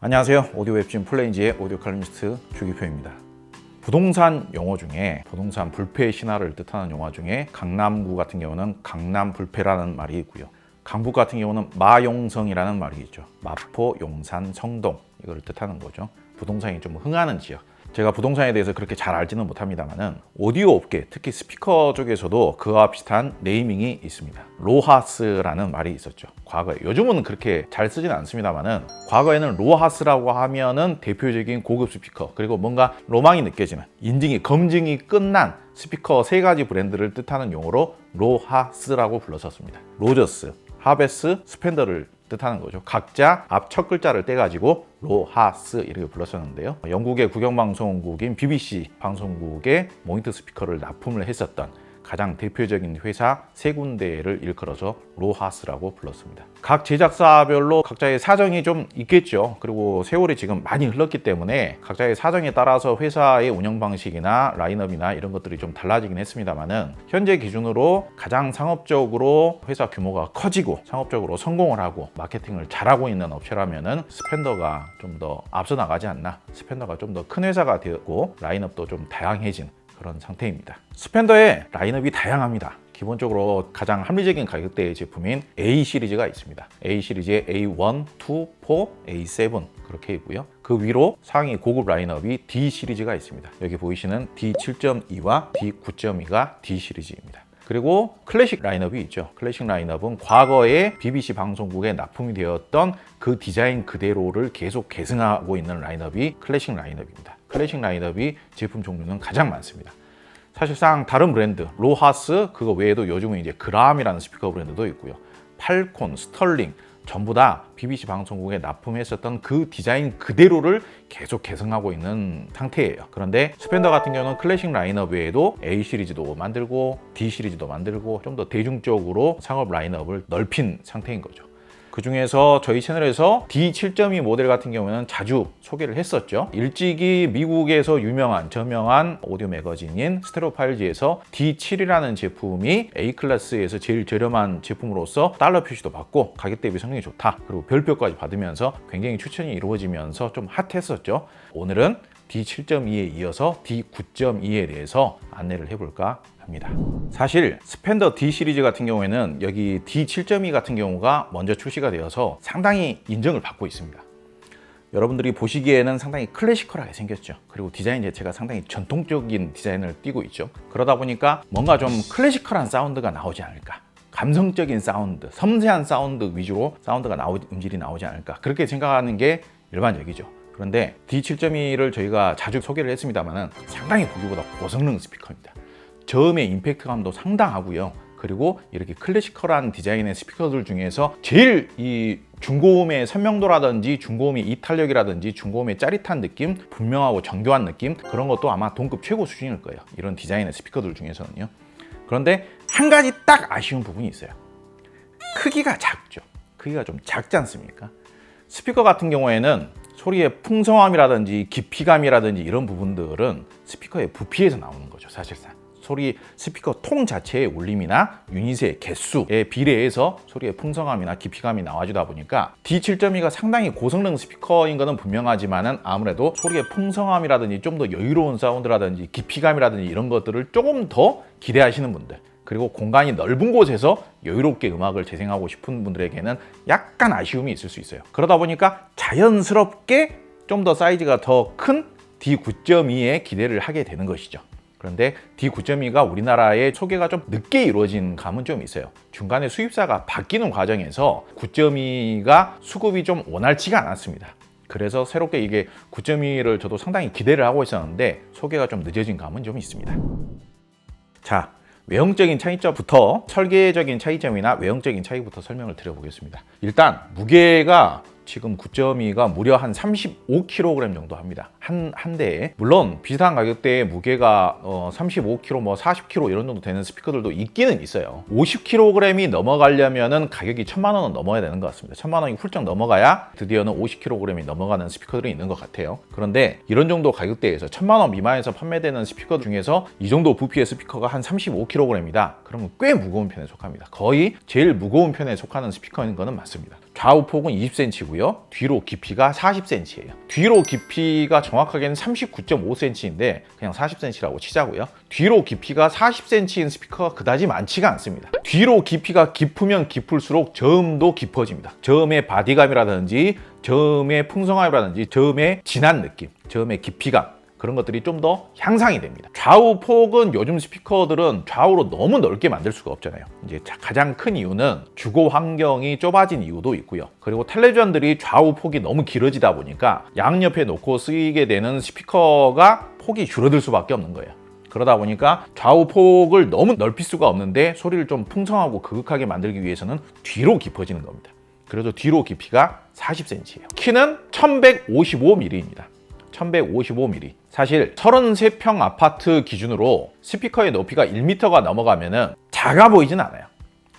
안녕하세요. 오디오 웹진 플레인지의 오디오 칼럼니스트 주기표입니다. 부동산 용어 중에 부동산 불패 신화를 뜻하는 용어 중에 강남구 같은 경우는 강남 불패라는 말이 있고요. 강북 같은 경우는 마용성이라는 말이 있죠. 마포, 용산, 성동 이거를 뜻하는 거죠. 부동산이 좀 흥하는 지역. 제가 부동산에 대해서 그렇게 잘 알지는 못합니다만은 오디오 업계, 특히 스피커 쪽에서도 그와 비슷한 네이밍이 있습니다. 로하스라는 말이 있었죠. 과거에. 요즘은 그렇게 잘 쓰지는 않습니다만은 과거에는 로하스라고 하면은 대표적인 고급 스피커, 그리고 뭔가 로망이 느껴지는, 인증이, 검증이 끝난 스피커 세 가지 브랜드를 뜻하는 용어로 로하스라고 불렀었습니다. 로저스, 하베스, 스펜더를 뜻하는 거죠. 각자 앞 첫 글자를 떼가지고 로하스 이렇게 불렀었는데요. 영국의 국영방송국인 BBC 방송국에 모니터 스피커를 납품을 했었던 가장 대표적인 회사 세 군데를 일컬어서 로하스라고 불렀습니다. 각 제작사별로 각자의 사정이 좀 있겠죠. 그리고 세월이 지금 많이 흘렀기 때문에 각자의 사정에 따라서 회사의 운영 방식이나 라인업이나 이런 것들이 좀 달라지긴 했습니다만은 현재 기준으로 가장 상업적으로 회사 규모가 커지고 상업적으로 성공을 하고 마케팅을 잘하고 있는 업체라면은 스펜더가 좀 더 앞서 나가지 않나. 스펜더가 좀 더 큰 회사가 되었고 라인업도 좀 다양해진 그런 상태입니다. 스펜더의 라인업이 다양합니다. 기본적으로 가장 합리적인 가격대의 제품인 A 시리즈가 있습니다. A 시리즈의 A1, 2, 4, A7 그렇게 있고요. 그 위로 상위 고급 라인업이 D 시리즈가 있습니다. 여기 보이시는 D7.2와 D9.2가 D 시리즈입니다. 그리고 클래식 라인업이 있죠. 클래식 라인업은 과거에 BBC 방송국에 납품이 되었던 그 디자인 그대로를 계속 계승하고 있는 라인업이 클래식 라인업입니다. 클래식 라인업이 제품 종류는 가장 많습니다. 사실상 다른 브랜드, 로하스, 그거 외에도 요즘은 이제 그라함이라는 스피커 브랜드도 있고요. 팔콘, 스털링, 전부 다 BBC 방송국에 납품했었던 그 디자인 그대로를 계속 개성하고 있는 상태예요. 그런데 스펜더 같은 경우는 클래식 라인업 외에도 A 시리즈도 만들고 D 시리즈도 만들고 좀 더 대중적으로 상업 라인업을 넓힌 상태인 거죠. 그 중에서 저희 채널에서 D7.2 모델 같은 경우는 자주 소개를 했었죠. 일찍이 미국에서 유명한 저명한 오디오 매거진인 스테레오파일지에서 D7이라는 제품이 A클래스에서 제일 저렴한 제품으로서 달러 표시도 받고 가격 대비 성능이 좋다. 그리고 별표까지 받으면서 굉장히 추천이 이루어지면서 좀 핫했었죠. 오늘은 D7.2에 이어서 D9.2에 대해서 안내를 해볼까 합니다. 사실 스펜더 D 시리즈 같은 경우에는 여기 D7.2 같은 경우가 먼저 출시가 되어서 상당히 인정을 받고 있습니다. 여러분들이 보시기에는 상당히 클래시컬하게 생겼죠. 그리고 디자인 자체가 상당히 전통적인 디자인을 띠고 있죠. 그러다 보니까 뭔가 좀 클래시컬한 사운드가 나오지 않을까, 감성적인 사운드, 섬세한 사운드 위주로 음질이 나오지 않을까, 그렇게 생각하는 게 일반적이죠. 그런데 D7.2를 저희가 자주 소개를 했습니다만 상당히 보기보다 고성능 스피커입니다. 저음의 임팩트감도 상당하고요. 그리고 이렇게 클래시컬한 디자인의 스피커들 중에서 제일 이 중고음의 선명도라든지 중고음의 이탈력이라든지 중고음의 짜릿한 느낌, 분명하고 정교한 느낌, 그런 것도 아마 동급 최고 수준일 거예요. 이런 디자인의 스피커들 중에서는요. 그런데 한 가지 딱 아쉬운 부분이 있어요. 크기가 작죠. 크기가 좀 작지 않습니까? 스피커 같은 경우에는 소리의 풍성함이라든지 깊이감이라든지 이런 부분들은 스피커의 부피에서 나오는 거죠. 사실상 소리 스피커 통 자체의 울림이나 유닛의 개수에 비례해서 소리의 풍성함이나 깊이감이 나와주다 보니까 D7.2가 상당히 고성능 스피커인 것은 분명하지만은 아무래도 소리의 풍성함이라든지 좀 더 여유로운 사운드라든지 깊이감이라든지 이런 것들을 조금 더 기대하시는 분들, 그리고 공간이 넓은 곳에서 여유롭게 음악을 재생하고 싶은 분들에게는 약간 아쉬움이 있을 수 있어요. 그러다 보니까 자연스럽게 좀 더 사이즈가 더 큰 D9.2에 기대를 하게 되는 것이죠. 그런데 D9.2가 우리나라에 소개가 좀 늦게 이루어진 감은 좀 있어요. 중간에 수입사가 바뀌는 과정에서 9.2가 수급이 좀 원활치가 않았습니다. 그래서 새롭게 이게 9.2를 저도 상당히 기대를 하고 있었는데 소개가 좀 늦어진 감은 좀 있습니다. 자, 외형적인 차이점부터 설계적인 차이점이나 외형적인 차이부터 설명을 드려보겠습니다. 일단 무게가 지금 9.2가 무려 한 35kg 정도 합니다. 한 대에. 물론 비슷한 가격대의 무게가 35kg, 뭐 40kg 이런 정도 되는 스피커들도 있기는 있어요. 50kg이 넘어가려면은 가격이 1000만 원은 넘어야 되는 것 같습니다. 1000만 원이 훌쩍 넘어가야 드디어는 50kg이 넘어가는 스피커들이 있는 것 같아요. 그런데 이런 정도 가격대에서 1000만 원 미만에서 판매되는 스피커 중에서 이 정도 부피의 스피커가 한 35kg이다. 그러면 꽤 무거운 편에 속합니다. 거의 제일 무거운 편에 속하는 스피커인 거는 맞습니다. 좌우 폭은 20cm고요. 뒤로 깊이가 40cm예요. 뒤로 깊이가 정확하게는 39.5cm인데 그냥 40cm라고 치자고요. 뒤로 깊이가 40cm인 스피커가 그다지 많지가 않습니다. 뒤로 깊이가 깊으면 깊을수록 저음도 깊어집니다. 저음의 바디감이라든지 저음의 풍성함이라든지 저음의 진한 느낌, 저음의 깊이감, 그런 것들이 좀 더 향상이 됩니다. 좌우 폭은 요즘 스피커들은 좌우로 너무 넓게 만들 수가 없잖아요. 이제 가장 큰 이유는 주거 환경이 좁아진 이유도 있고요. 그리고 텔레비전들이 좌우 폭이 너무 길어지다 보니까 양옆에 놓고 쓰이게 되는 스피커가 폭이 줄어들 수밖에 없는 거예요. 그러다 보니까 좌우 폭을 너무 넓힐 수가 없는데 소리를 좀 풍성하고 그윽하게 만들기 위해서는 뒤로 깊어지는 겁니다. 그래서 뒤로 깊이가 40cm예요. 키는 1155mm입니다. 1155mm. 사실 33평 아파트 기준으로 스피커의 높이가 1m가 넘어가면은 작아 보이진 않아요.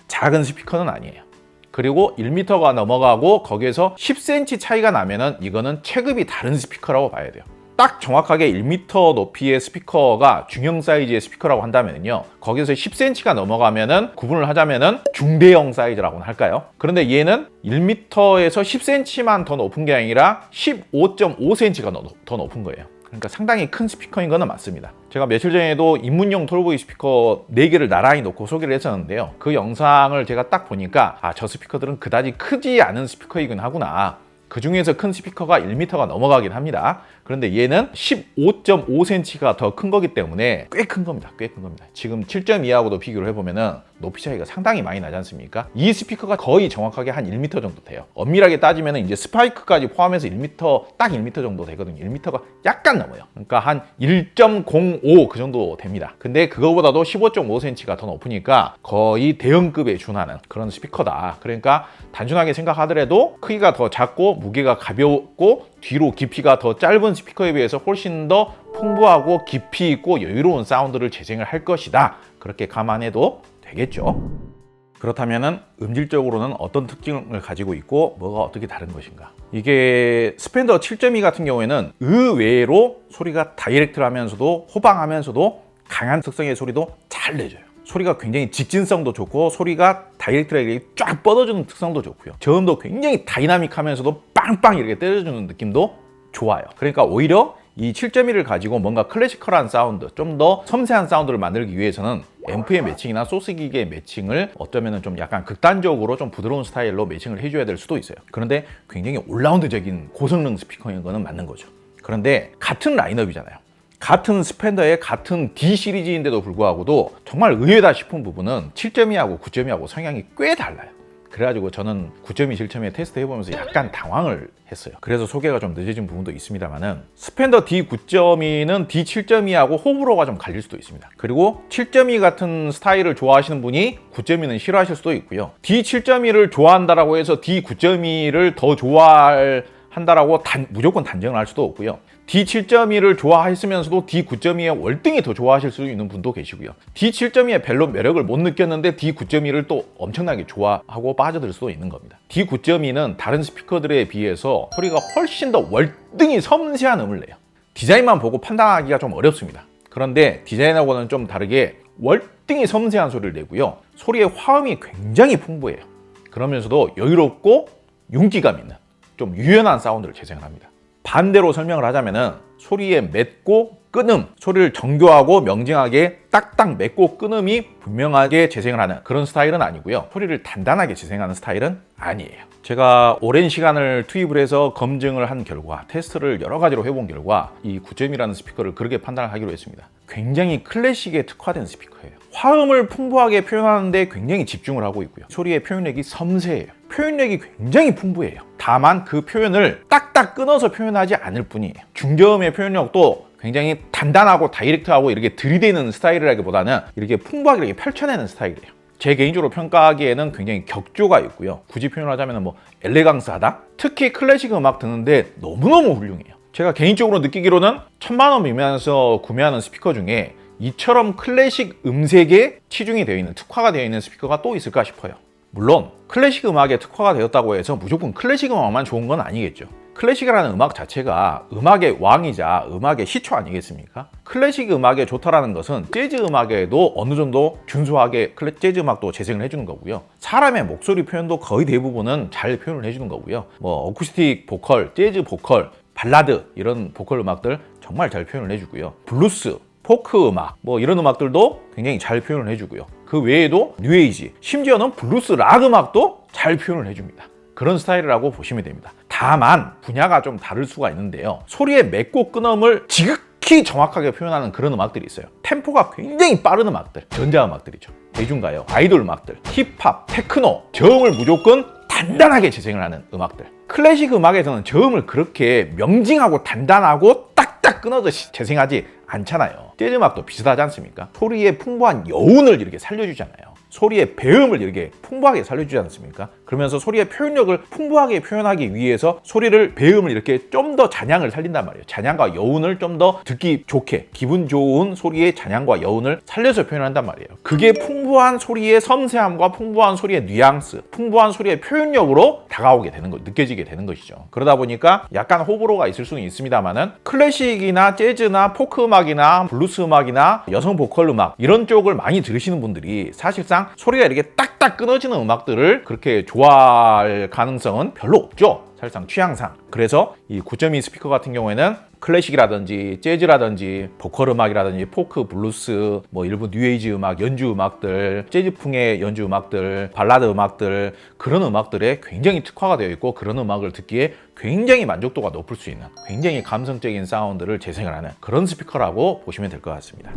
작은 스피커는 아니에요. 그리고 1m가 넘어가고 거기에서 10cm 차이가 나면은 이거는 체급이 다른 스피커라고 봐야 돼요. 딱 정확하게 1m 높이의 스피커가 중형 사이즈의 스피커라고 한다면요, 거기서 10cm가 넘어가면은 구분을 하자면은 중대형 사이즈라고는 할까요? 그런데 얘는 1m에서 10cm만 더 높은 게 아니라 15.5cm가 더 높은 거예요. 그러니까 상당히 큰 스피커인 거는 맞습니다. 제가 며칠 전에도 입문용 톨보이 스피커 4개를 나란히 놓고 소개를 했었는데요, 그 영상을 제가 딱 보니까 저 스피커들은 그다지 크지 않은 스피커이긴 하구나. 그 중에서 큰 스피커가 1m가 넘어가긴 합니다. 그런데 얘는 15.5cm가 더 큰 거기 때문에 꽤 큰 겁니다. 꽤 큰 겁니다. 지금 7.2하고도 비교를 해보면은 높이 차이가 상당히 많이 나지 않습니까? 이 스피커가 거의 정확하게 한 1m 정도 돼요. 엄밀하게 따지면 이제 스파이크까지 포함해서 1m, 딱 1m 정도 되거든요. 1m가 약간 넘어요. 그러니까 한 1.05 그 정도 됩니다. 근데 그거보다도 15.5cm가 더 높으니까 거의 대형급에 준하는 그런 스피커다. 그러니까 단순하게 생각하더라도 크기가 더 작고 무게가 가볍고 뒤로 깊이가 더 짧은 스피커에 비해서 훨씬 더 풍부하고 깊이 있고 여유로운 사운드를 재생을 할 것이다. 그렇게 감안해도 되겠죠. 그렇다면 음질적으로는 어떤 특징을 가지고 있고 뭐가 어떻게 다른 것인가? 이게 스펜더 7.2 같은 경우에는 의외로 소리가 다이렉트하면서도 호방하면서도 강한 특성의 소리도 잘 내줘요. 소리가 굉장히 직진성도 좋고 소리가 다이렉트하게 쫙 뻗어주는 특성도 좋고요. 저음도 굉장히 다이나믹하면서도 빵빵 이렇게 때려주는 느낌도 좋아요. 그러니까 오히려 이 7.1을 가지고 뭔가 클래시컬한 사운드, 좀 더 섬세한 사운드를 만들기 위해서는 앰프의 매칭이나 소스 기계의 매칭을 어쩌면 좀 약간 극단적으로 좀 부드러운 스타일로 매칭을 해줘야 될 수도 있어요. 그런데 굉장히 올라운드적인 고성능 스피커인 거는 맞는 거죠. 그런데 같은 라인업이잖아요. 같은 스펜더의 같은 D 시리즈인데도 불구하고도 정말 의외다 싶은 부분은 7.2하고 9.2하고 성향이 꽤 달라요. 그래가지고 저는 9.2, 7.2 테스트 해보면서 약간 당황을 했어요. 그래서 소개가 좀 늦어진 부분도 있습니다만은 스펜더 D9.2는 D7.2하고 호불호가 좀 갈릴 수도 있습니다. 그리고 7.2 같은 스타일을 좋아하시는 분이 9.2는 싫어하실 수도 있고요. D7.2를 좋아한다라고 해서 D9.2를 더 좋아한다라고 무조건 단정을 할 수도 없고요. D7.2를 좋아했으면서도 D9.2의 월등히 더 좋아하실 수 있는 분도 계시고요. D7.2의 별로 매력을 못 느꼈는데 D9.2를 또 엄청나게 좋아하고 빠져들 수도 있는 겁니다. D9.2는 다른 스피커들에 비해서 소리가 훨씬 더 월등히 섬세한 음을 내요. 디자인만 보고 판단하기가 좀 어렵습니다. 그런데 디자인하고는 좀 다르게 월등히 섬세한 소리를 내고요. 소리의 화음이 굉장히 풍부해요. 그러면서도 여유롭고 윤기감 있는 좀 유연한 사운드를 재생을 합니다. 반대로 설명을 하자면은 소리의 맺고 끊음, 소리를 정교하고 명징하게 딱딱 맺고 끊음이 분명하게 재생을 하는 그런 스타일은 아니고요. 소리를 단단하게 재생하는 스타일은 아니에요. 제가 오랜 시간을 투입을 해서 검증을 한 결과, 테스트를 여러 가지로 해본 결과 이 9.2라는 스피커를 그렇게 판단을 하기로 했습니다. 굉장히 클래식에 특화된 스피커예요. 화음을 풍부하게 표현하는데 굉장히 집중을 하고 있고요. 소리의 표현력이 섬세해요. 표현력이 굉장히 풍부해요. 다만 그 표현을 딱딱 끊어서 표현하지 않을 뿐이에요. 중저음의 표현력도 굉장히 단단하고 다이렉트하고 이렇게 들이대는 스타일이라기보다는 이렇게 풍부하게 이렇게 펼쳐내는 스타일이에요. 제 개인적으로 평가하기에는 굉장히 격조가 있고요. 굳이 표현하자면 뭐 엘레강스하다? 특히 클래식 음악 듣는데 너무너무 훌륭해요. 제가 개인적으로 느끼기로는 1000만 원 미만에서 구매하는 스피커 중에 이처럼 클래식 음색에 치중이 되어 있는, 특화가 되어 있는 스피커가 또 있을까 싶어요. 물론 클래식 음악에 특화가 되었다고 해서 무조건 클래식 음악만 좋은 건 아니겠죠. 클래식이라는 음악 자체가 음악의 왕이자 음악의 시초 아니겠습니까? 클래식 음악에 좋다라는 것은 재즈 음악에도 어느 정도 준수하게 재즈 음악도 재생을 해주는 거고요. 사람의 목소리 표현도 거의 대부분은 잘 표현을 해주는 거고요. 뭐 어쿠스틱 보컬, 재즈 보컬, 발라드 이런 보컬 음악들 정말 잘 표현을 해주고요. 블루스, 포크 음악 뭐 이런 음악들도 굉장히 잘 표현을 해주고요. 그 외에도 뉴에이지, 심지어는 블루스 락 음악도 잘 표현을 해줍니다. 그런 스타일이라고 보시면 됩니다. 다만 분야가 좀 다를 수가 있는데요. 소리의 맺고 끊음을 지극히 정확하게 표현하는 그런 음악들이 있어요. 템포가 굉장히 빠른 음악들, 전자음악들이죠. 대중가요, 아이돌 음악들, 힙합, 테크노, 저음을 무조건 단단하게 재생을 하는 음악들. 클래식 음악에서는 저음을 그렇게 명징하고 단단하고 딱딱 끊어듯이 재생하지 않잖아요. 재즈 음악도 비슷하지 않습니까? 소리의 풍부한 여운을 이렇게 살려주잖아요. 소리의 배음을 이렇게 풍부하게 살려주지 않습니까? 그러면서 소리의 표현력을 풍부하게 표현하기 위해서 소리를, 배음을 이렇게 좀 더 잔향을 살린단 말이에요. 잔향과 여운을 좀 더 듣기 좋게, 기분 좋은 소리의 잔향과 여운을 살려서 표현한단 말이에요. 그게 풍부한 소리의 섬세함과 풍부한 소리의 뉘앙스, 풍부한 소리의 표현력으로 다가오게 되는 것, 느껴지게 되는 것이죠. 그러다 보니까 약간 호불호가 있을 수는 있습니다만은 클래식이나 재즈나 포크 음악이나 블루스 음악이나 여성 보컬 음악 이런 쪽을 많이 들으시는 분들이 사실상 소리가 이렇게 딱딱 끊어지는 음악들을 그렇게 좋아할 가능성은 별로 없죠. 사실상 취향상. 그래서 이 9.2 스피커 같은 경우에는 클래식이라든지 재즈라든지 보컬 음악이라든지 포크, 블루스, 뭐 일부 뉴에이지 음악, 연주 음악들, 재즈풍의 연주 음악들, 발라드 음악들, 그런 음악들에 굉장히 특화가 되어 있고 그런 음악을 듣기에 굉장히 만족도가 높을 수 있는 굉장히 감성적인 사운드를 재생을 하는 그런 스피커라고 보시면 될 것 같습니다.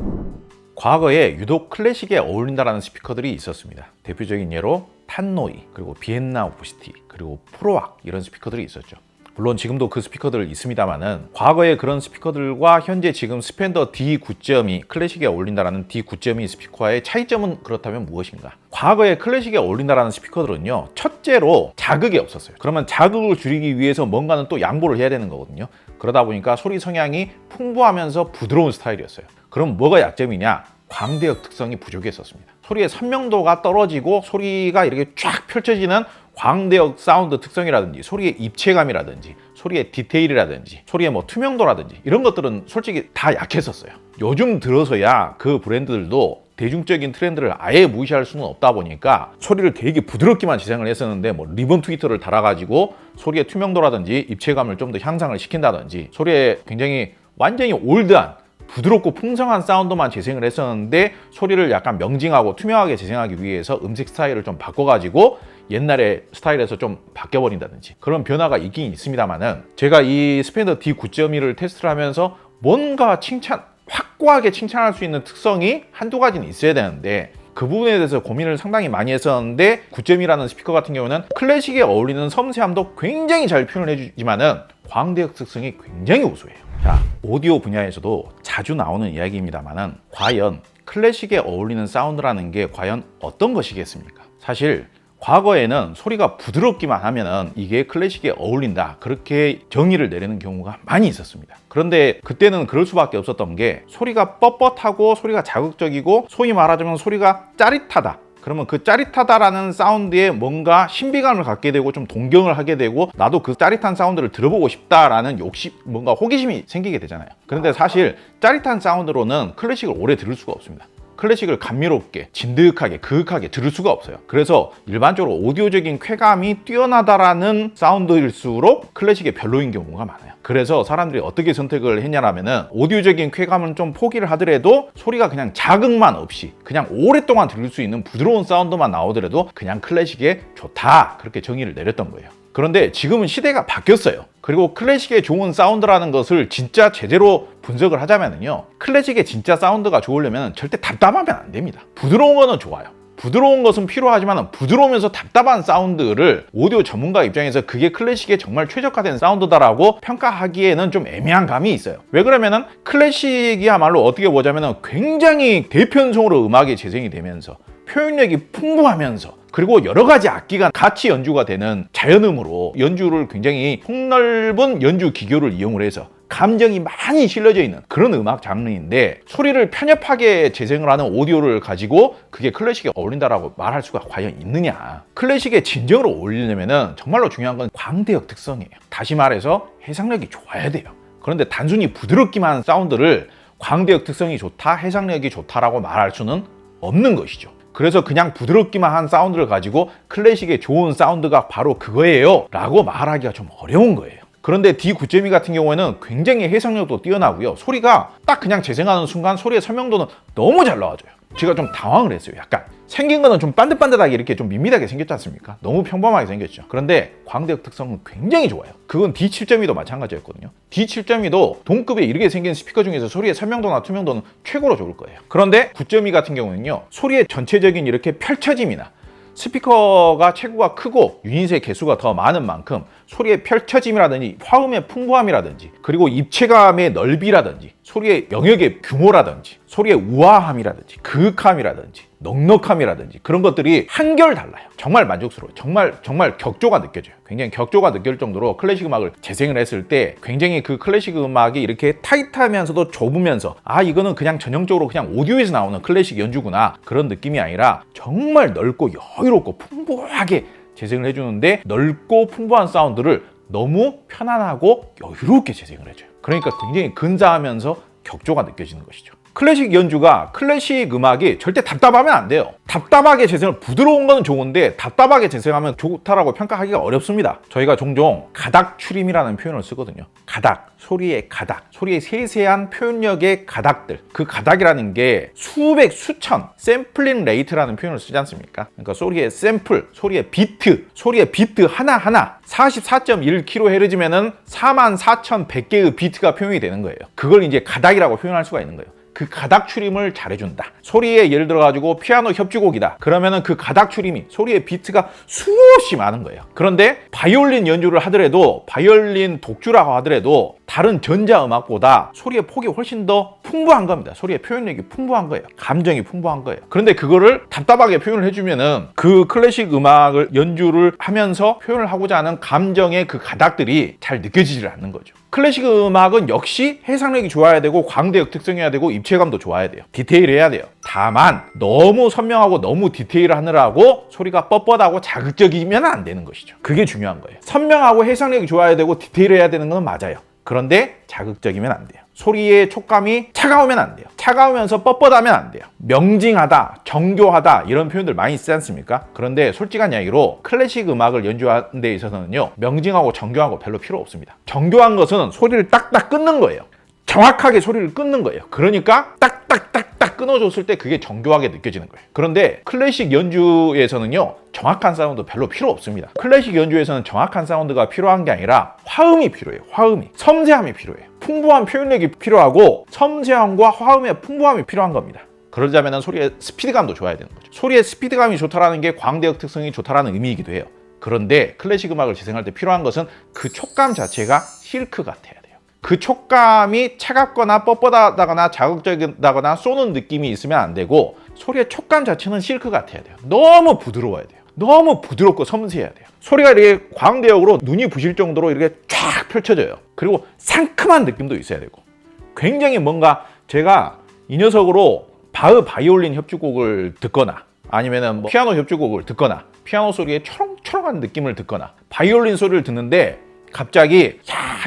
과거에 유독 클래식에 어울린다라는 스피커들이 있었습니다. 대표적인 예로 탄노이, 그리고 비엔나 오프시티, 그리고 프로악 이런 스피커들이 있었죠. 물론 지금도 그 스피커들 있습니다만은 과거에 그런 스피커들과 현재 지금 스펜더 D9.2 클래식에 어울린다라는 D9.2 스피커와의 차이점은 그렇다면 무엇인가? 과거에 클래식에 어울린다라는 스피커들은요, 첫째로 자극이 없었어요. 그러면 자극을 줄이기 위해서 뭔가는 또 양보를 해야 되는 거거든요. 그러다 보니까 소리 성향이 풍부하면서 부드러운 스타일이었어요. 그럼 뭐가 약점이냐? 광대역 특성이 부족했었습니다. 소리의 선명도가 떨어지고 소리가 이렇게 쫙 펼쳐지는 광대역 사운드 특성이라든지 소리의 입체감이라든지 소리의 디테일이라든지 소리의 뭐 투명도라든지 이런 것들은 솔직히 다 약했었어요. 요즘 들어서야 그 브랜드들도 대중적인 트렌드를 아예 무시할 수는 없다 보니까 소리를 되게 부드럽게만 재생을 했었는데 뭐 리본 트위터를 달아가지고 소리의 투명도라든지 입체감을 좀 더 향상을 시킨다든지 소리에 굉장히 완전히 올드한 부드럽고 풍성한 사운드만 재생을 했었는데 소리를 약간 명징하고 투명하게 재생하기 위해서 음색 스타일을 좀 바꿔가지고 옛날의 스타일에서 좀 바뀌어버린다든지 그런 변화가 있긴 있습니다만은 제가 이 스펜더 D9.2를 테스트를 하면서 뭔가 확고하게 칭찬할 수 있는 특성이 한두 가지는 있어야 되는데 그 부분에 대해서 고민을 상당히 많이 했었는데 9.2라는 스피커 같은 경우는 클래식에 어울리는 섬세함도 굉장히 잘 표현을 해주지만은 광대역 특성이 굉장히 우수해요. 자, 오디오 분야에서도 자주 나오는 이야기입니다만은 과연 클래식에 어울리는 사운드라는 게 과연 어떤 것이겠습니까? 사실 과거에는 소리가 부드럽기만 하면은 이게 클래식에 어울린다 그렇게 정의를 내리는 경우가 많이 있었습니다. 그런데 그때는 그럴 수밖에 없었던 게 소리가 뻣뻣하고 소리가 자극적이고 소위 말하자면 소리가 짜릿하다. 그러면 그 짜릿하다라는 사운드에 뭔가 신비감을 갖게 되고 좀 동경을 하게 되고 나도 그 짜릿한 사운드를 들어보고 싶다라는 뭔가 호기심이 생기게 되잖아요. 그런데 사실 짜릿한 사운드로는 클래식을 오래 들을 수가 없습니다. 클래식을 감미롭게, 진득하게, 그윽하게 들을 수가 없어요. 그래서 일반적으로 오디오적인 쾌감이 뛰어나다라는 사운드일수록 클래식이 별로인 경우가 많아요. 그래서 사람들이 어떻게 선택을 했냐라면은 오디오적인 쾌감은 좀 포기를 하더라도 소리가 그냥 자극만 없이 그냥 오랫동안 들을 수 있는 부드러운 사운드만 나오더라도 그냥 클래식에 좋다 그렇게 정의를 내렸던 거예요. 그런데 지금은 시대가 바뀌었어요. 그리고 클래식의 좋은 사운드라는 것을 진짜 제대로 분석을 하자면요, 클래식의 진짜 사운드가 좋으려면 절대 답답하면 안 됩니다. 부드러운 거는 좋아요. 부드러운 것은 필요하지만 부드러우면서 답답한 사운드를 오디오 전문가 입장에서 그게 클래식에 정말 최적화된 사운드다라고 평가하기에는 좀 애매한 감이 있어요. 왜 그러면은 클래식이야말로 어떻게 보자면은 굉장히 대편성으로 음악이 재생이 되면서 표현력이 풍부하면서 그리고 여러 가지 악기가 같이 연주가 되는 자연음으로 연주를 굉장히 폭넓은 연주 기교를 이용을 해서 감정이 많이 실려져 있는 그런 음악 장르인데 소리를 편협하게 재생을 하는 오디오를 가지고 그게 클래식에 어울린다라고 말할 수가 과연 있느냐. 클래식에 진정으로 어울리려면 정말로 중요한 건 광대역 특성이에요. 다시 말해서 해상력이 좋아야 돼요. 그런데 단순히 부드럽기만 한 사운드를 광대역 특성이 좋다, 해상력이 좋다라고 말할 수는 없는 것이죠. 그래서 그냥 부드럽기만 한 사운드를 가지고 클래식의 좋은 사운드가 바로 그거예요 라고 말하기가 좀 어려운 거예요. 그런데 D9.2 같은 경우에는 굉장히 해상력도 뛰어나고요. 소리가 딱 그냥 재생하는 순간 소리의 설명도는 너무 잘 나와줘요. 제가 좀 당황을 했어요. 약간 생긴 거는 좀 반듯반듯하게 이렇게 좀 밋밋하게 생겼지 않습니까? 너무 평범하게 생겼죠. 그런데 광대역 특성은 굉장히 좋아요. 그건 D7.2도 마찬가지였거든요. D7.2도 동급에 이르게 생긴 스피커 중에서 소리의 선명도나 투명도는 최고로 좋을 거예요. 그런데 9.2 같은 경우는요, 소리의 전체적인 이렇게 펼쳐짐이나 스피커가 체구가 크고 유닛의 개수가 더 많은 만큼 소리의 펼쳐짐이라든지 화음의 풍부함이라든지 그리고 입체감의 넓이라든지 소리의 영역의 규모라든지 소리의 우아함이라든지 그윽함이라든지 넉넉함이라든지 그런 것들이 한결 달라요. 정말 만족스러워요. 정말 격조가 느껴져요. 굉장히 격조가 느껴질 정도로 클래식 음악을 재생을 했을 때 굉장히 그 클래식 음악이 이렇게 타이트하면서도 좁으면서 이거는 그냥 전형적으로 그냥 오디오에서 나오는 클래식 연주구나 그런 느낌이 아니라 정말 넓고 여유롭고 풍부하게 재생을 해주는데 넓고 풍부한 사운드를 너무 편안하고 여유롭게 재생을 해줘요. 그러니까 굉장히 근사하면서 격조가 느껴지는 것이죠. 클래식 연주가 클래식 음악이 절대 답답하면 안 돼요. 답답하게 재생을 부드러운 건 좋은데 답답하게 재생하면 좋다라고 평가하기가 어렵습니다. 저희가 종종 가닥 추림이라는 표현을 쓰거든요. 가닥, 소리의 가닥, 소리의 세세한 표현력의 가닥들. 그 가닥이라는 게 수백, 수천, 샘플링 레이트라는 표현을 쓰지 않습니까? 그러니까 소리의 샘플, 소리의 비트 하나하나 44.1kHz면은 44,100개의 비트가 표현이 되는 거예요. 그걸 이제 가닥이라고 표현할 수가 있는 거예요. 그 가닥 추림을 잘해준다. 소리에 예를 들어가지고 피아노 협주곡이다. 그러면은 그 가닥 추림이 소리의 비트가 수없이 많은 거예요. 그런데 바이올린 연주를 하더라도 바이올린 독주라고 하더라도 다른 전자음악보다 소리의 폭이 훨씬 더 풍부한 겁니다. 소리의 표현력이 풍부한 거예요. 감정이 풍부한 거예요. 그런데 그거를 답답하게 표현을 해주면은 그 클래식 음악을 연주를 하면서 표현을 하고자 하는 감정의 그 가닥들이 잘 느껴지질 않는 거죠. 클래식 음악은 역시 해상력이 좋아야 되고 광대역 특성이어야 되고 입체감도 좋아야 돼요. 디테일해야 돼요. 다만 너무 선명하고 너무 디테일하느라고 소리가 뻣뻣하고 자극적이면 안 되는 것이죠. 그게 중요한 거예요. 선명하고 해상력이 좋아야 되고 디테일해야 되는 건 맞아요. 그런데 자극적이면 안 돼요. 소리의 촉감이 차가우면 안 돼요. 차가우면서 뻣뻣하면 안 돼요. 명징하다, 정교하다 이런 표현들 많이 쓰지 않습니까? 그런데 솔직한 이야기로 클래식 음악을 연주하는 데 있어서는요, 명징하고 정교하고 별로 필요 없습니다. 정교한 것은 소리를 딱딱 끊는 거예요. 정확하게 소리를 끊는 거예요. 그러니까 딱딱딱딱 끊어줬을 때 그게 정교하게 느껴지는 거예요. 그런데 클래식 연주에서는요, 정확한 사운드 별로 필요 없습니다. 클래식 연주에서는 정확한 사운드가 필요한 게 아니라 화음이 필요해요. 화음이. 섬세함이 필요해요. 풍부한 표현력이 필요하고 섬세함과 화음의 풍부함이 필요한 겁니다. 그러자면 소리의 스피드감도 좋아야 되는 거죠. 소리의 스피드감이 좋다라는 게 광대역 특성이 좋다라는 의미이기도 해요. 그런데 클래식 음악을 재생할 때 필요한 것은 그 촉감 자체가 실크 같아야 돼요. 그 촉감이 차갑거나 뻣뻣하다거나 자극적이다거나 쏘는 느낌이 있으면 안 되고 소리의 촉감 자체는 실크 같아야 돼요. 너무 부드러워야 돼요. 너무 부드럽고 섬세해야 돼요. 소리가 이렇게 광대역으로 눈이 부실 정도로 이렇게 쫙 펼쳐져요. 그리고 상큼한 느낌도 있어야 되고 굉장히 뭔가 제가 이 녀석으로 바이올린 협주곡을 듣거나 아니면은 피아노 협주곡을 듣거나 피아노 소리에 초롱초롱한 느낌을 듣거나 바이올린 소리를 듣는데 갑자기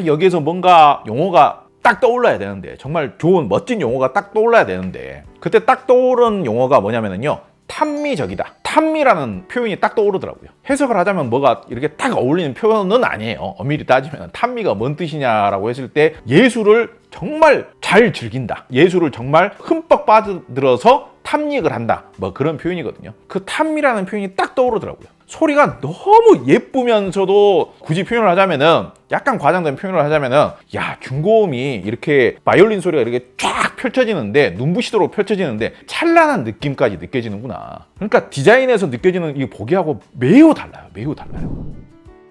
여기에서 뭔가 용어가 딱 떠올라야 되는데 정말 좋은 멋진 용어가 딱 떠올라야 되는데 그때 딱 떠오른 용어가 뭐냐면요, 탐미적이다. 탐미라는 표현이 딱 떠오르더라고요. 해석을 하자면 뭐가 이렇게 딱 어울리는 표현은 아니에요. 엄밀히 따지면 탐미가 뭔 뜻이냐라고 했을 때 예술을 정말 잘 즐긴다. 예술을 정말 흠뻑 빠져들어서 탐닉을 한다. 뭐 그런 표현이거든요. 그 탐미라는 표현이 딱 떠오르더라고요. 소리가 너무 예쁘면서도 굳이 표현을 하자면은 약간 과장된 표현을 하자면은 중고음이 이렇게 바이올린 소리가 이렇게 쫙 펼쳐지는데 눈부시도록 펼쳐지는데 찬란한 느낌까지 느껴지는구나. 그러니까 디자인에서 느껴지는 이 보기하고 매우 달라요. 매우 달라요.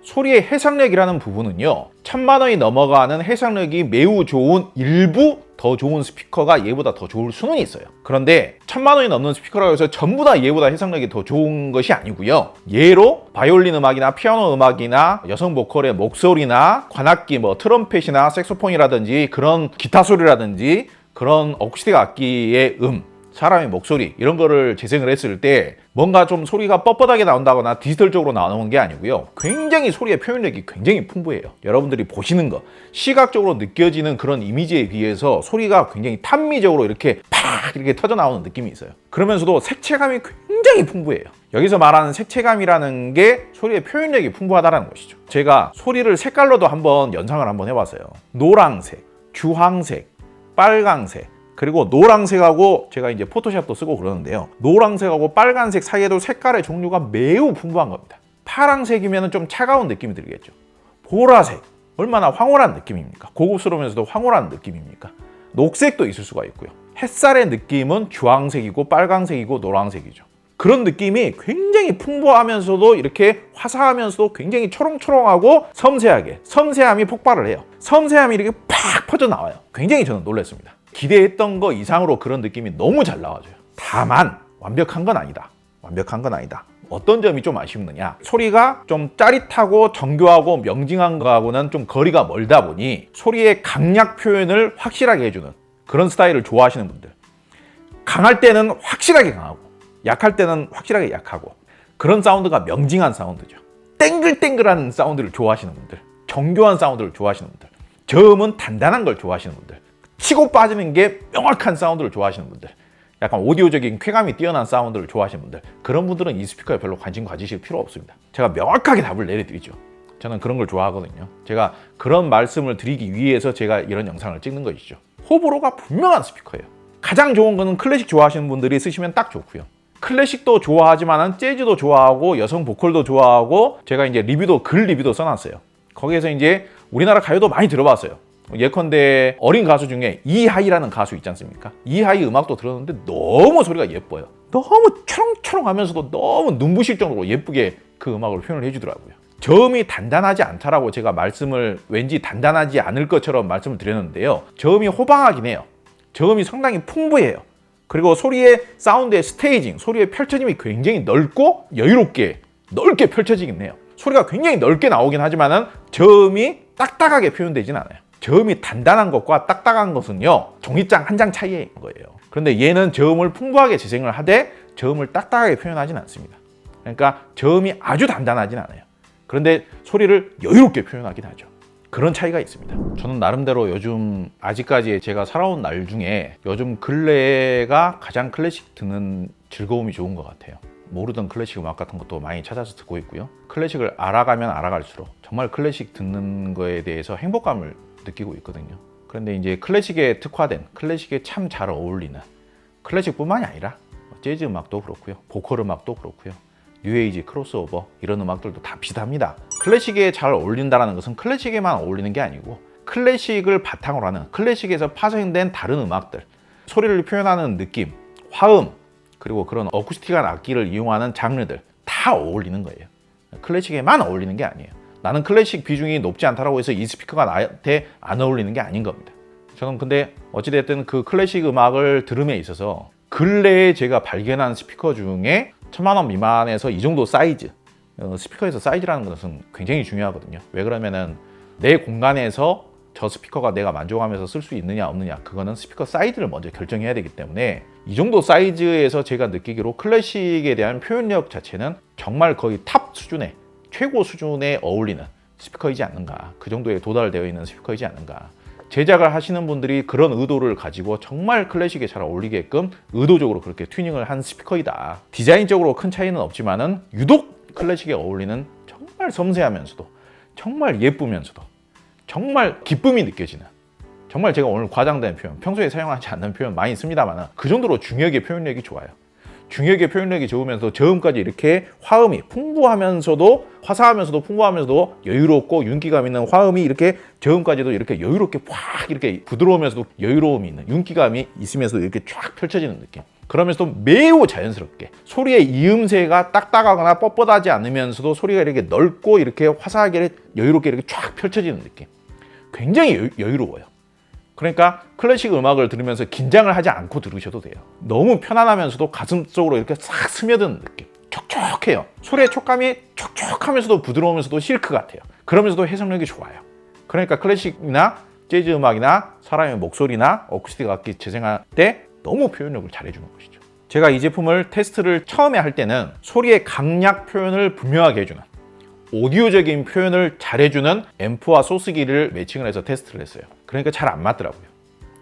소리의 해상력이라는 부분은요, 1000만 원이 넘어가는 해상력이 매우 좋은 일부 더 좋은 스피커가 얘보다 더 좋을 수는 있어요. 그런데 1000만 원이 넘는 스피커라고 해서 전부 다 얘보다 해상력이 더 좋은 것이 아니고요. 얘로 바이올린 음악이나 피아노 음악이나 여성 보컬의 목소리나 관악기, 뭐 트럼펫이나 색소폰이라든지 그런 기타 소리라든지 그런 어쿠스틱 악기의 사람의 목소리 이런 거를 재생을 했을 때 뭔가 좀 소리가 뻣뻣하게 나온다거나 디지털적으로 나오는 게 아니고요. 굉장히 소리의 표현력이 굉장히 풍부해요. 여러분들이 보시는 거, 시각적으로 느껴지는 그런 이미지에 비해서 소리가 굉장히 탄미적으로 이렇게 팍 이렇게 터져 나오는 느낌이 있어요. 그러면서도 색채감이 굉장히 풍부해요. 여기서 말하는 색채감이라는 게 소리의 표현력이 풍부하다는 것이죠. 제가 소리를 색깔로도 한번 연상을 한번 해봤어요. 노란색, 주황색, 빨강색, 그리고 노란색하고 제가 이제 포토샵도 쓰고 그러는데요. 노란색하고 빨간색 사이에도 색깔의 종류가 매우 풍부한 겁니다. 파란색이면 좀 차가운 느낌이 들겠죠. 보라색, 얼마나 황홀한 느낌입니까? 고급스러우면서도 황홀한 느낌입니까? 녹색도 있을 수가 있고요. 햇살의 느낌은 주황색이고 빨간색이고 노란색이죠. 그런 느낌이 굉장히 풍부하면서도 이렇게 화사하면서도 굉장히 초롱초롱하고 섬세함이 폭발을 해요. 섬세함이 이렇게 팍 퍼져 나와요. 굉장히 저는 놀랐습니다. 기대했던 거 이상으로 그런 느낌이 너무 잘 나와줘요. 다만 완벽한 건 아니다. 어떤 점이 좀 아쉽느냐, 소리가 좀 짜릿하고 정교하고 명징한 거하고는 좀 거리가 멀다 보니 소리의 강약 표현을 확실하게 해주는 그런 스타일을 좋아하시는 분들, 강할 때는 확실하게 강하고 약할 때는 확실하게 약하고 그런 사운드가 명징한 사운드죠. 땡글땡글한 사운드를 좋아하시는 분들, 정교한 사운드를 좋아하시는 분들, 저음은 단단한 걸 좋아하시는 분들, 치고 빠지는 게 명확한 사운드를 좋아하시는 분들, 약간 오디오적인 쾌감이 뛰어난 사운드를 좋아하시는 분들, 그런 분들은 이 스피커에 별로 관심 가지실 필요 없습니다. 제가 명확하게 답을 내려드리죠. 저는 그런 걸 좋아하거든요. 제가 그런 말씀을 드리기 위해서 제가 이런 영상을 찍는 것이죠. 호불호가 분명한 스피커예요. 가장 좋은 거는 클래식 좋아하시는 분들이 쓰시면 딱 좋고요. 클래식도 좋아하지만은 재즈도 좋아하고 여성 보컬도 좋아하고, 제가 이제 글 리뷰도 써놨어요. 거기에서 이제 우리나라 가요도 많이 들어봤어요. 예컨대 어린 가수 중에 이하이라는 가수 있지 않습니까? 이하이 음악도 들었는데 너무 소리가 예뻐요. 너무 초롱초롱하면서도 너무 눈부실 정도로 예쁘게 그 음악을 표현을 해주더라고요. 저음이 단단하지 않다라고 제가 말씀을, 왠지 단단하지 않을 것처럼 말씀을 드렸는데요. 저음이 호방하긴 해요. 저음이 상당히 풍부해요. 그리고 소리의 사운드의 스테이징, 소리의 펼쳐짐이 굉장히 넓고 여유롭게 넓게 펼쳐지긴 해요. 소리가 굉장히 넓게 나오긴 하지만은 저음이 딱딱하게 표현되진 않아요. 저음이 단단한 것과 딱딱한 것은요, 종이장 한 장 차이인 거예요. 그런데 얘는 저음을 풍부하게 재생을 하되 저음을 딱딱하게 표현하진 않습니다. 그러니까 저음이 아주 단단하진 않아요. 그런데 소리를 여유롭게 표현하긴 하죠. 그런 차이가 있습니다. 저는 나름대로 요즘 아직까지 제가 살아온 날 중에 요즘 근래가 가장 클래식 듣는 즐거움이 좋은 것 같아요. 모르던 클래식 음악 같은 것도 많이 찾아서 듣고 있고요. 클래식을 알아가면 알아갈수록 정말 클래식 듣는 거에 대해서 행복감을 느끼고 있거든요. 그런데 이제 클래식에 특화된, 클래식에 참 잘 어울리는, 클래식뿐만이 아니라 재즈 음악도 그렇고요, 보컬 음악도 그렇고요, 뉴에이지, 크로스오버 이런 음악들도 다 비슷합니다. 클래식에 잘 어울린다는 것은 클래식에만 어울리는 게 아니고 클래식을 바탕으로 하는, 클래식에서 파생된 다른 음악들, 소리를 표현하는 느낌, 화음, 그리고 그런 어쿠스틱한 악기를 이용하는 장르들 다 어울리는 거예요. 클래식에만 어울리는 게 아니에요. 나는 클래식 비중이 높지 않다고 해서 이 스피커가 나한테 안 어울리는 게 아닌 겁니다. 저는 근데 어찌됐든 그 클래식 음악을 들음에 있어서 근래에 제가 발견한 스피커 중에 1000만 원 미만에서 이 정도 사이즈, 스피커에서 사이즈라는 것은 굉장히 중요하거든요. 왜 그러면은 내 공간에서 저 스피커가 내가 만족하면서 쓸 수 있느냐 없느냐, 그거는 스피커 사이즈를 먼저 결정해야 되기 때문에 이 정도 사이즈에서 제가 느끼기로 클래식에 대한 표현력 자체는 정말 거의 탑 수준의, 최고 수준에 어울리는 스피커이지 않는가, 그 정도에 도달되어 있는 스피커이지 않는가. 제작을 하시는 분들이 그런 의도를 가지고 정말 클래식에 잘 어울리게끔 의도적으로 그렇게 튜닝을 한 스피커이다. 디자인적으로 큰 차이는 없지만은 유독 클래식에 어울리는, 정말 섬세하면서도 정말 예쁘면서도 정말 기쁨이 느껴지는, 정말 제가 오늘 과장된 표현, 평소에 사용하지 않는 표현 많이 씁니다만 그 정도로 중역의 표현력이 좋아요. 중역의 표현력이 좋으면서 저음까지 이렇게 화음이 풍부하면서도, 화사하면서도 풍부하면서도 여유롭고 윤기감 있는 화음이 이렇게 저음까지도 이렇게 여유롭게 확 이렇게 부드러우면서도 여유로움이 있는, 윤기감이 있으면서도 이렇게 쫙 펼쳐지는 느낌. 그러면서도 매우 자연스럽게 소리의 이음새가 딱딱하거나 뻣뻣하지 않으면서도 소리가 이렇게 넓고 이렇게 화사하게 여유롭게 이렇게 쫙 펼쳐지는 느낌. 굉장히 여유로워요. 그러니까 클래식 음악을 들으면서 긴장을 하지 않고 들으셔도 돼요. 너무 편안하면서도 가슴 속으로 이렇게 싹 스며드는 느낌. 촉촉해요. 소리의 촉감이 촉촉하면서도 부드러우면서도 실크 같아요. 그러면서도 해석력이 좋아요. 그러니까 클래식이나 재즈 음악이나 사람의 목소리나 어쿠스틱 악기 재생할 때 너무 표현력을 잘해주는 것이죠. 제가 이 제품을 테스트를 처음에 할 때는 소리의 강약 표현을 분명하게 해주는, 오디오적인 표현을 잘해주는 앰프와 소스기를 매칭을 해서 테스트를 했어요. 그러니까 잘 안 맞더라고요.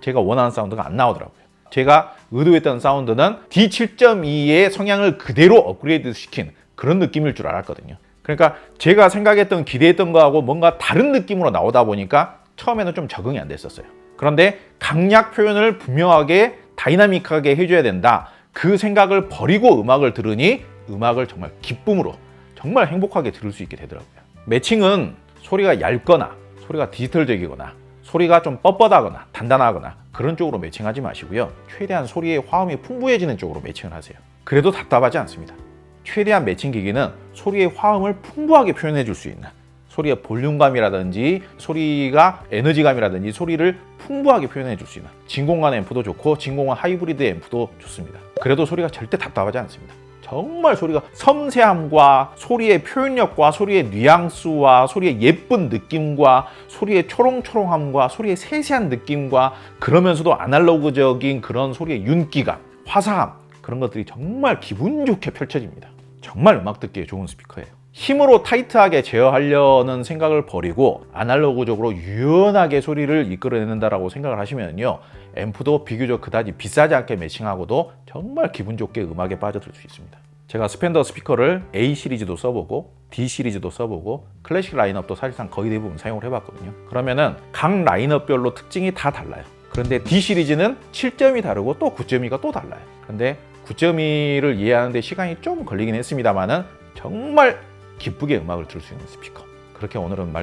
제가 원하는 사운드가 안 나오더라고요. 제가 의도했던 사운드는 D7.2의 성향을 그대로 업그레이드 시킨 그런 느낌일 줄 알았거든요. 그러니까 제가 생각했던, 기대했던 거하고 뭔가 다른 느낌으로 나오다 보니까 처음에는 좀 적응이 안 됐었어요. 그런데 강약 표현을 분명하게 다이나믹하게 해줘야 된다. 그 생각을 버리고 음악을 들으니 음악을 정말 기쁨으로, 정말 행복하게 들을 수 있게 되더라고요. 매칭은 소리가 얇거나 소리가 디지털적이거나 소리가 좀 뻣뻣하거나 단단하거나 그런 쪽으로 매칭하지 마시고요. 최대한 소리의 화음이 풍부해지는 쪽으로 매칭을 하세요. 그래도 답답하지 않습니다. 최대한 매칭 기기는 소리의 화음을 풍부하게 표현해 줄 수 있는, 소리의 볼륨감이라든지 소리가 에너지감이라든지 소리를 풍부하게 표현해 줄 수 있는 진공관 앰프도 좋고 진공관 하이브리드 앰프도 좋습니다. 그래도 소리가 절대 답답하지 않습니다. 정말 소리가 섬세함과 소리의 표현력과 소리의 뉘앙스와 소리의 예쁜 느낌과 소리의 초롱초롱함과 소리의 세세한 느낌과 그러면서도 아날로그적인 그런 소리의 윤기감, 화사함, 그런 것들이 정말 기분 좋게 펼쳐집니다. 정말 음악 듣기에 좋은 스피커예요. 힘으로 타이트하게 제어하려는 생각을 버리고 아날로그적으로 유연하게 소리를 이끌어내는다라고 생각을 하시면요, 앰프도 비교적 그다지 비싸지 않게 매칭하고도 정말 기분 좋게 음악에 빠져들 수 있습니다. 제가 스펜더 스피커를 A 시리즈도 써보고 D 시리즈도 써보고 클래식 라인업도 사실상 거의 대부분 사용을 해봤거든요. 그러면은 각 라인업별로 특징이 다 달라요. 그런데 D 시리즈는 7점이 다르고 또 9.2가 또 달라요. 그런데 9.2를 이해하는데 시간이 좀 걸리긴 했습니다만은 정말 기쁘게 음악을 들을 수 있는 스피커. 그렇게 오늘은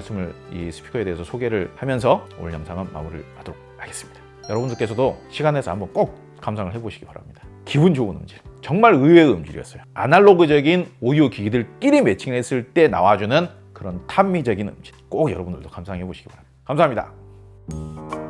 이 스피커에 대해서 소개를 하면서 오늘 영상은 마무리를 하도록 하겠습니다. 여러분들께서도 시간 내서 한번 꼭 감상을 해보시기 바랍니다. 기분 좋은 음질, 정말 의외의 음질이었어요. 아날로그적인 오디오 기기들끼리 매칭했을 때 나와주는 그런 탐미적인 음질, 꼭 여러분들도 감상해 보시기 바랍니다. 감사합니다.